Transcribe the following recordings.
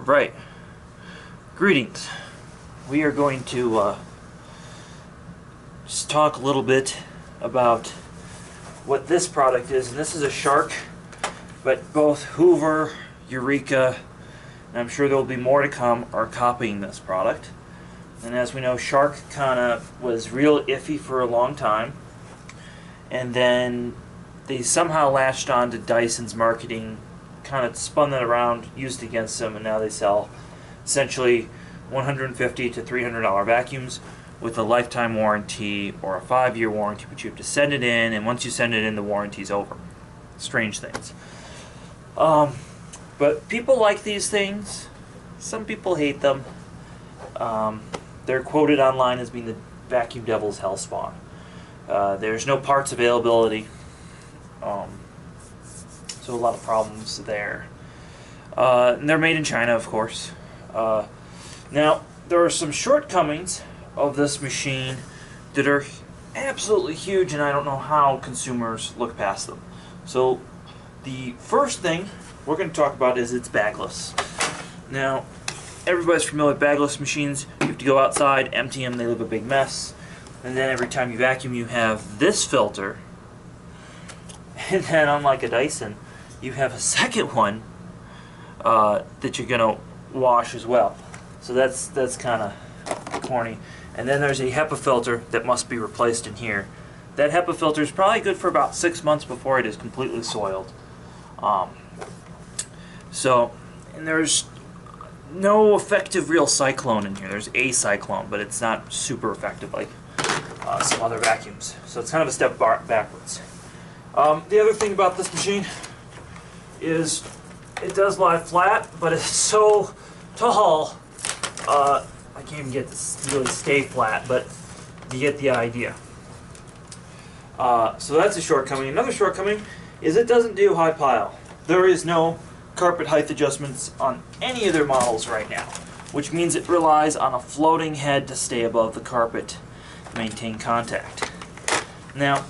Right. Greetings. We are going to just talk a little bit about what this product is. And this is a Shark, but both Hoover, Eureka, and I'm sure there will be more to come, are copying this product. And as we know, Shark kind of was real iffy for a long time. And then they somehow latched on to Dyson's marketing, kind of spun that around, used it against them, and now they sell essentially $150 to $300 vacuums with a lifetime warranty or a 5-year warranty, but you have to send it in, and once you send it in, the warranty's over. Strange things. But people like these things. Some people hate them. They're quoted online as being the vacuum devil's hellspawn. There's no parts availability, so a lot of problems there. And they're made in China, of course. Now, there are some shortcomings of this machine that are absolutely huge, and I don't know how consumers look past them. So, the first thing we're going to talk about is it's bagless. Now, everybody's familiar with bagless machines. You have to go outside, empty them, they leave a big mess. And then every time you vacuum, you have this filter. And then, unlike a Dyson, you have a second one that you're going to wash as well. So that's kind of corny. And then there's a HEPA filter that must be replaced in here. That HEPA filter is probably good for about 6 months before it is completely soiled. And there's no effective real cyclone in here. There's a cyclone, but it's not super effective like some other vacuums. So it's kind of a step backwards. The other thing about this machine is it does lie flat, but it's so tall, I can't even get this to really stay flat, but you get the idea. So that's a shortcoming. Another shortcoming is it doesn't do high pile. There is no carpet height adjustments on any of their models right now, which means it relies on a floating head to stay above the carpet to maintain contact. Now,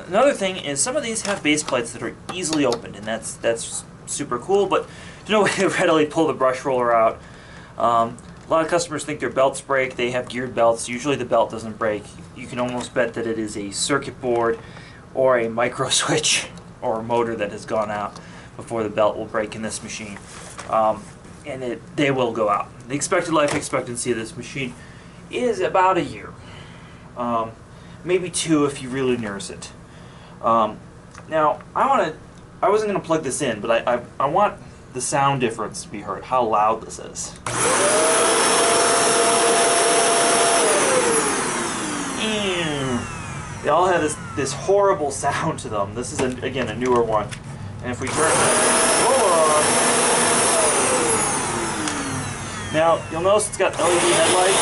another thing is some of these have base plates that are easily opened, and that's super cool, but there's no way to readily pull the brush roller out. A lot of customers think their belts break. They have geared belts. Usually the belt doesn't break. You can almost bet that it is a circuit board or a micro switch or a motor that has gone out before the belt will break in this machine. And they will go out. The expected life expectancy of this machine is about a year. Maybe 2 if you really nurse it. Now, I wasn't going to plug this in, but I want the sound difference to be heard, how loud this is. They all have this horrible sound to them. This is, again, a newer one. And if we turn that on, now, you'll notice it's got LED headlights,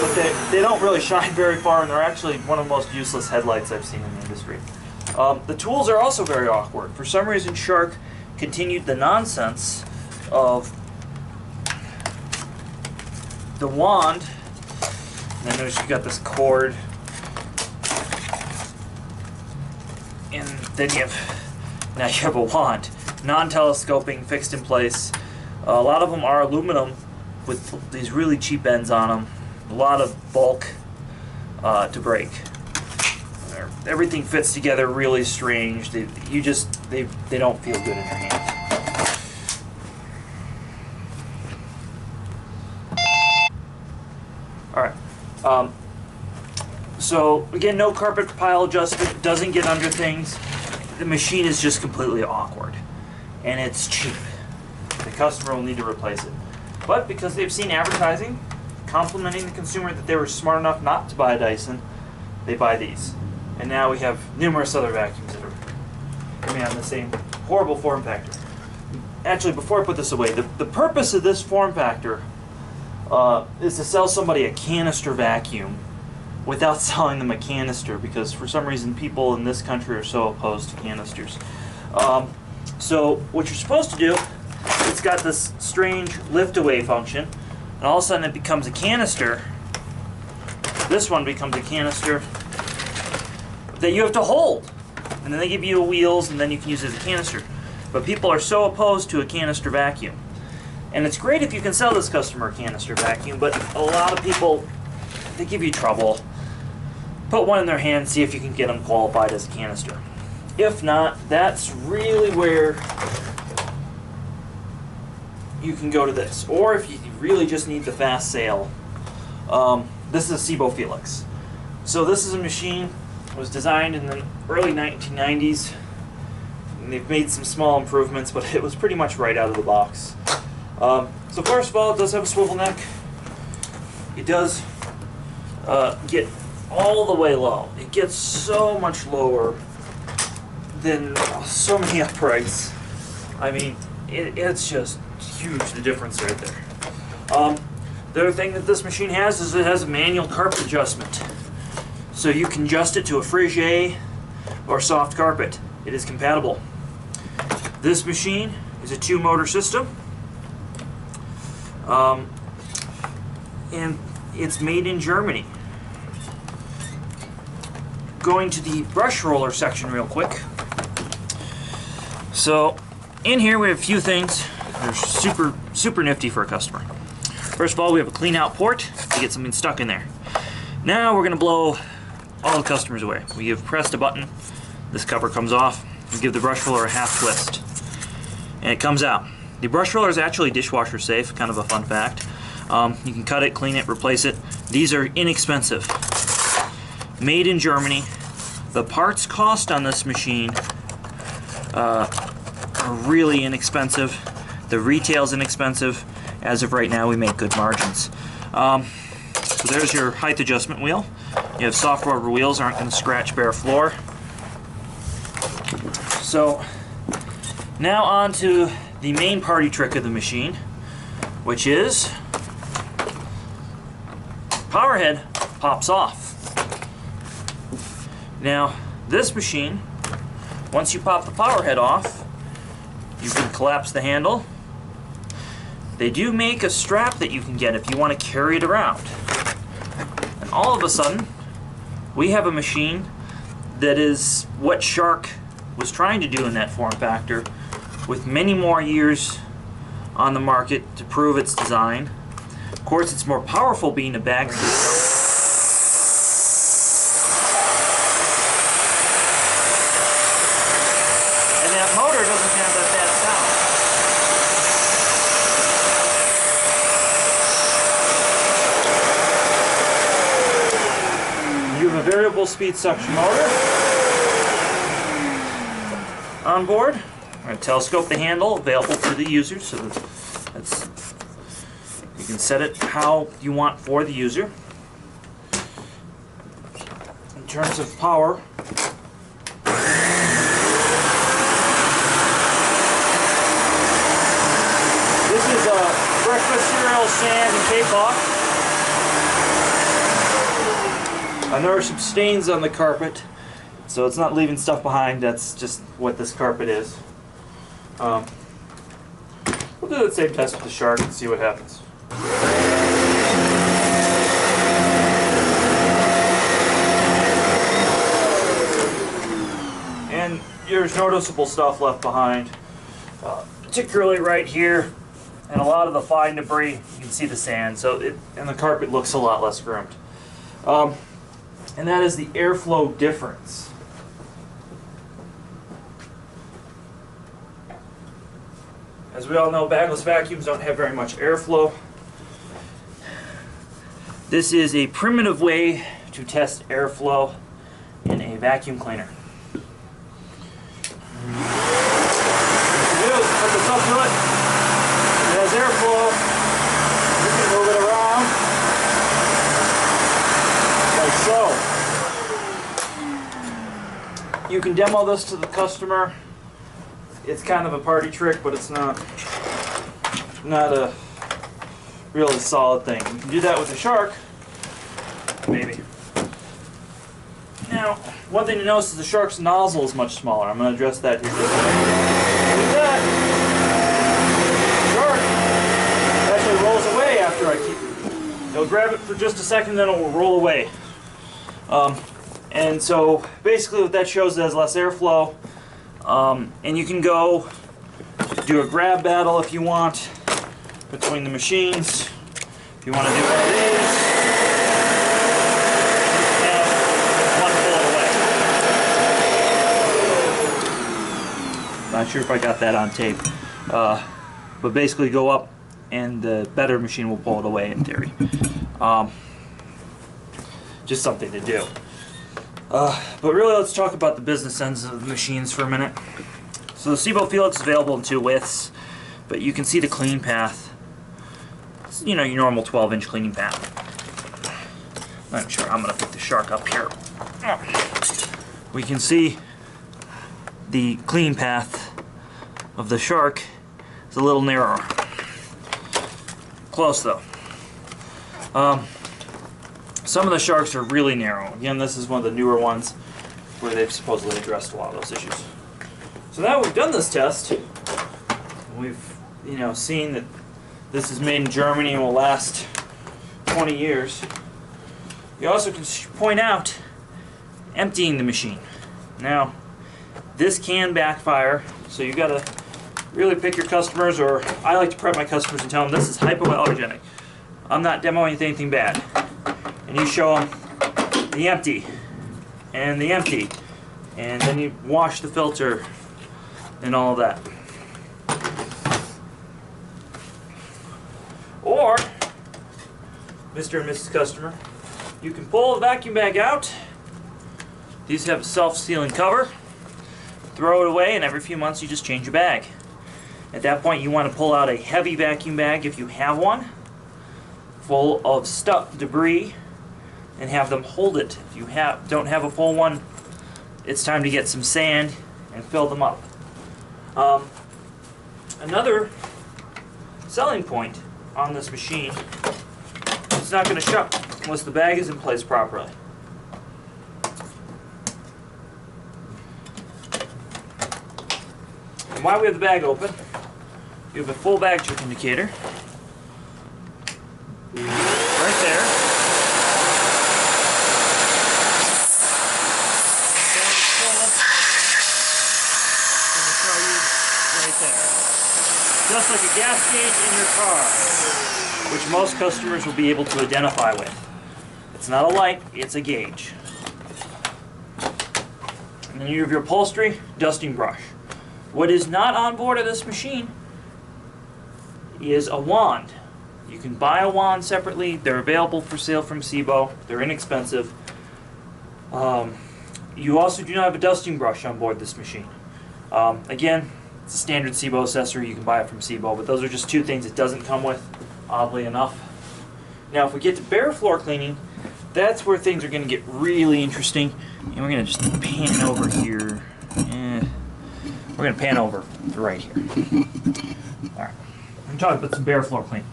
but they don't really shine very far, and they're actually one of the most useless headlights I've seen in the industry. The tools are also very awkward. For some reason, Shark continued the nonsense of the wand. And then notice you got this cord, and then now you have a wand, non-telescoping, fixed in place. A lot of them are aluminum with these really cheap ends on them. A lot of bulk to break. Everything fits together really strange. They don't feel good in your hand. All right. So again, no carpet pile adjustment. Doesn't get under things. The machine is just completely awkward, and it's cheap. The customer will need to replace it. But because they've seen advertising complimenting the consumer that they were smart enough not to buy a Dyson, they buy these. And now we have numerous other vacuums that are coming out in the same horrible form factor. Actually, before I put this away, the purpose of this form factor is to sell somebody a canister vacuum without selling them a canister, because for some reason people in this country are so opposed to canisters. So what you're supposed to do, it's got this strange lift-away function, and all of a sudden it becomes a canister. This one becomes a canister that you have to hold. And then they give you wheels, and then you can use it as a canister. but people are so opposed to a canister vacuum. And it's great if you can sell this customer a canister vacuum, but a lot of people, they give you trouble. Put one in their hand, see if you can get them qualified as a canister. If not, that's really where you can go to this. Or if you really just need the fast sale, this is a SEBO Felix. So this is a machine that was designed in the early 1990s. And they've made some small improvements, but it was pretty much right out of the box. So first of all, it does have a swivel neck. It does get all the way low. It gets so much lower than so many uprights. I mean, it's just huge, the difference right there. The other thing that this machine has is it has a manual carpet adjustment. So you can adjust it to a frige or soft carpet. It is compatible. This machine is a 2-motor system. And it's made in Germany. Going to the brush roller section real quick. So in here we have a few things that are super nifty for a customer. First of all, we have a clean out port to get something stuck in there. Now we're going to blow all the customers away. We have pressed a button, this cover comes off, we give the brush roller a half twist, and it comes out. The brush roller is actually dishwasher safe, kind of a fun fact. You can cut it, clean it, replace it. These are inexpensive. Made in Germany. The parts cost on this machine are really inexpensive. The retail's inexpensive. As of right now, we make good margins. So there's your height adjustment wheel. You have soft rubber wheels, aren't going to scratch bare floor. So now on to the main party trick of the machine, which is power head pops off. Now this machine, once you pop the power head off, you can collapse the handle. They do make a strap that you can get if you want to carry it around. And all of a sudden, we have a machine that is what Shark was trying to do in that form factor, with many more years on the market to prove its design. Of course, it's more powerful being a bag system. And that motor doesn't have that bad sound. You have a variable speed suction motor on board. We're going to telescope the handle, available for the user, so that's you can set it how you want for the user. In terms of power, this is a breakfast cereal, sand, and cakewalk. And there are some stains on the carpet, so it's not leaving stuff behind. That's just what this carpet is. We'll do the same test with the Shark and see what happens. And there's noticeable stuff left behind, particularly right here, and a lot of the fine debris. You can see the sand, and the carpet looks a lot less groomed. And that is the airflow difference. As we all know, bagless vacuums don't have very much airflow. This is a primitive way to test airflow in a vacuum cleaner. What you do is put this up to it. It has airflow. You can move it around like so. You can demo this to the customer. It's kind of a party trick, but it's not a really solid thing. You can do that with the Shark, maybe. Now, one thing to notice is the Shark's nozzle is much smaller. I'm going to address that here. With that, the Shark actually rolls away after I keep it. It'll grab it for just a second, then it will roll away. And so basically what that shows is it has less airflow. And you can go do a grab battle if you want between the machines. If you want to do one of these, you have one pull away. Not sure if I got that on tape, but basically go up and the better machine will pull it away in theory. Just something to do. But really, let's talk about the business ends of the machines for a minute. So the SEBO Felix is available in 2 widths, but you can see the clean path. It's, you know, your normal 12-inch cleaning path. I'm sure I'm going to pick the shark up here. We can see the clean path of the shark is a little narrower. Close though. Some of the sharks are really narrow. Again, this is one of the newer ones where they've supposedly addressed a lot of those issues. So now we've done this test, we've seen that this is made in Germany and will last 20 years. You also can point out emptying the machine. Now, this can backfire, so you've got to really pick your customers, or I like to prep my customers and tell them this is hypoallergenic. I'm not demoing anything bad. And you show them the empty, and then you wash the filter and all of that. Or, Mr. and Mrs. Customer, you can pull the vacuum bag out. These have a self-sealing cover. Throw it away, and every few months you just change your bag. At that point, you want to pull out a heavy vacuum bag if you have one, full of stuff, debris, and have them hold it. If you don't have a full one, it's time to get some sand and fill them up. Another selling point on this machine, it's not going to shut unless the bag is in place properly. And while we have the bag open, you have a full bag trick indicator right there. Just like a gas gauge in your car, which most customers will be able to identify with. It's not a light, it's a gauge. And then you have your upholstery, dusting brush. What is not on board of this machine is a wand. You can buy a wand separately. They're available for sale from SEBO. They're inexpensive. You also do not have a dusting brush on board this machine. Again, it's a standard SEBO accessory. You can buy it from SEBO, but those are just 2 things it doesn't come with, oddly enough. Now, if we get to bare floor cleaning, that's where things are going to get really interesting. And we're going to just pan over here. We're going to pan over to right here. All right. I'm talking about some bare floor cleaning.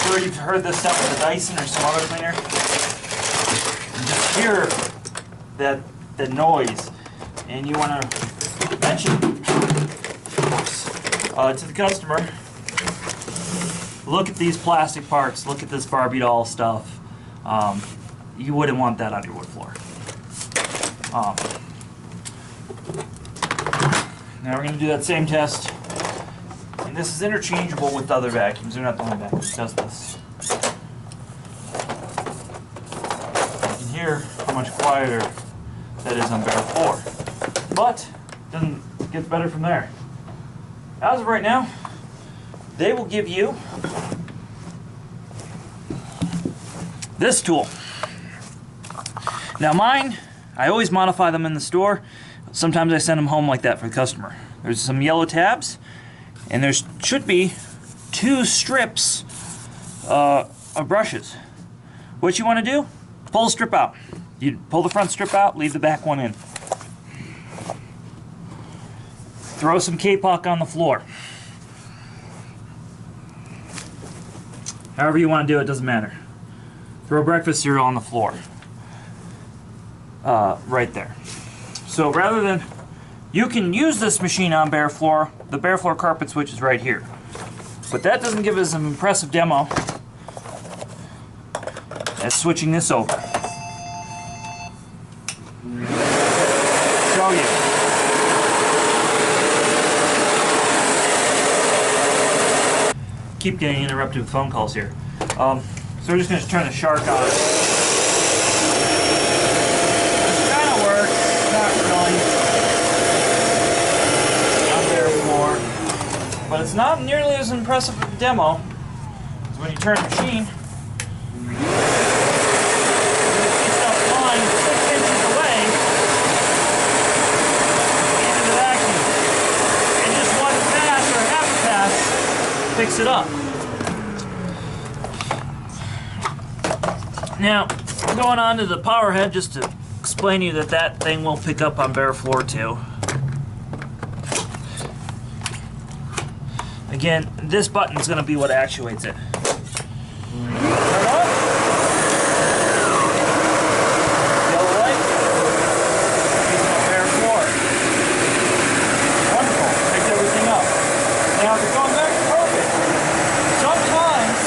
Sure, you've heard this stuff with the Dyson or some other cleaner. You just hear that noise, and you want to mention, of course, to the customer, look at these plastic parts, look at this Barbie doll stuff. You wouldn't want that on your wood floor. Now we're going to do that same test, and this is interchangeable with other vacuums. They're not the only vacuum that does this. You can hear how much quieter that is on bare floor, but it doesn't get better from there. As of right now, they will give you this tool. Now mine, I always modify them in the store. Sometimes I send them home like that for the customer. There's some yellow tabs, and there should be 2 strips of brushes. What you want to do, pull the strip out. You pull the front strip out, leave the back one in. Throw some K-Puck on the floor. However you want to do it, doesn't matter. Throw breakfast cereal on the floor. Right there. So rather than, you can use this machine on bare floor. The bare floor carpet switch is right here. But that doesn't give us an impressive demo as switching this over. show you. Keep getting interrupted with phone calls here. So we're just going to turn the shark on. It kind of works, not really. On there more. But it's not nearly as impressive a demo as when you turn the machine. You see stuff flying 6 inches away into the vacuum. And just one pass or half a pass picks it up. Now, going on to the power head, just to explain to you that that thing will pick up on bare floor too. Again, this button is going to be what actuates it. Turn on. Yellow light. Using a bare floor. Wonderful. Picked everything up. Now, if you're going back to carpet, sometimes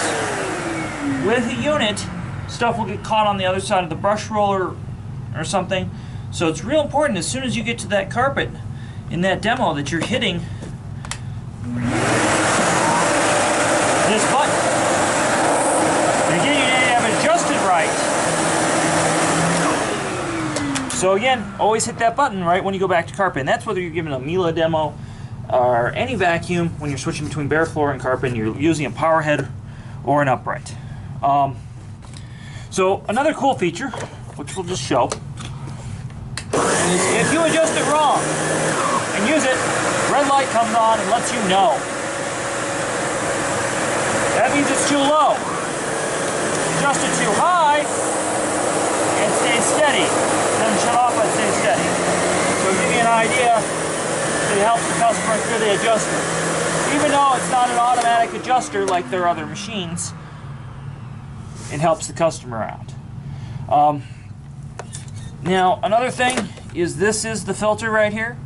with a unit, stuff will get caught on the other side of the brush roller or something. So it's real important as soon as you get to that carpet in that demo that you're hitting this button. Again, you need to have it adjusted right. So again, always hit that button right when you go back to carpet. And that's whether you're giving a Miele demo or any vacuum when you're switching between bare floor and carpet and you're using a power head or an upright. So another cool feature, which we'll just show, is if you adjust it wrong and use it, red light comes on and lets you know. That means it's too low. Adjust it too high and stay steady. Doesn't shut off, but stay steady. So to give you an idea, it helps the customer through the adjustment. Even though it's not an automatic adjuster like their other machines, it helps the customer out. Now, another thing is this is the filter right here.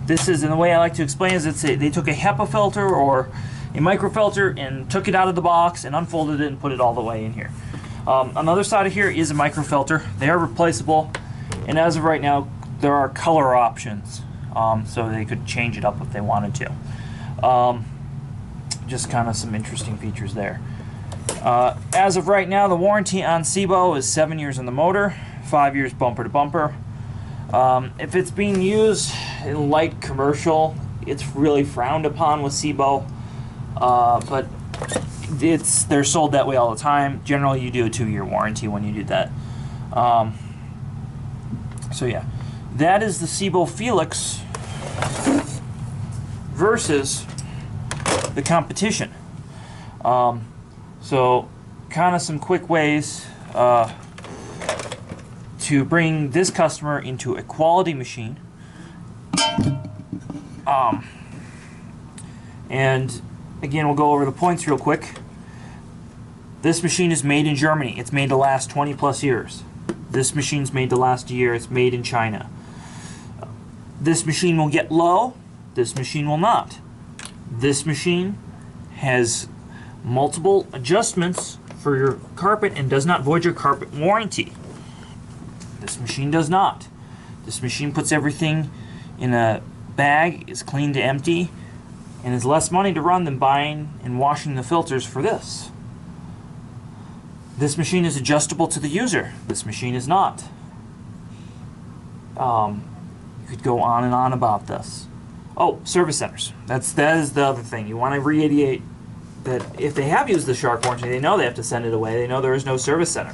This is, and the way I like to explain is they took a HEPA filter or a microfilter and took it out of the box and unfolded it and put it all the way in here. On the other side of here is a microfilter. They are replaceable, and as of right now, there are color options, so they could change it up if they wanted to. Just kind of some interesting features there. As of right now, the warranty on SEBO is 7 years on the motor, 5 years bumper to bumper. If it's being used in light commercial, it's really frowned upon with SEBO, but they're sold that way all the time. Generally, you do a 2-year warranty when you do that. So yeah, that is the SEBO Felix versus the competition. So kind of some quick ways to bring this customer into a quality machine. And again, we'll go over the points real quick. This machine is made in Germany. It's made to last 20 plus years. This machine's made to last a year. It's made in China. This machine will get low. This machine will not. This machine has multiple adjustments for your carpet and does not void your carpet warranty. This machine does not. This machine puts everything in a bag, is clean to empty, and is less money to run than buying and washing the filters for this. This machine is adjustable to the user. This machine is not. You could go on and on about this. Oh, service centers. That is the other thing. You want to reiterate that if they have used the shark warranty, they know they have to send it away. They know there is no service center.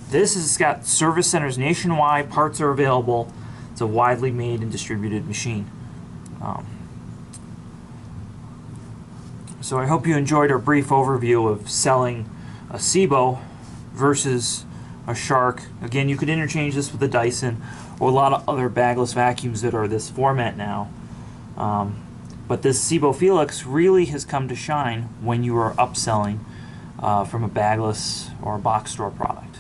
This has got service centers nationwide. Parts are available. It's a widely made and distributed machine. So I hope you enjoyed our brief overview of selling a SEBO versus a Shark. Again, you could interchange this with a Dyson or a lot of other bagless vacuums that are this format now. But this SEBO Felix really has come to shine when you are upselling from a bagless or a box store product.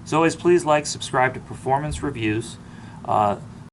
So always please like, subscribe to Performance Reviews.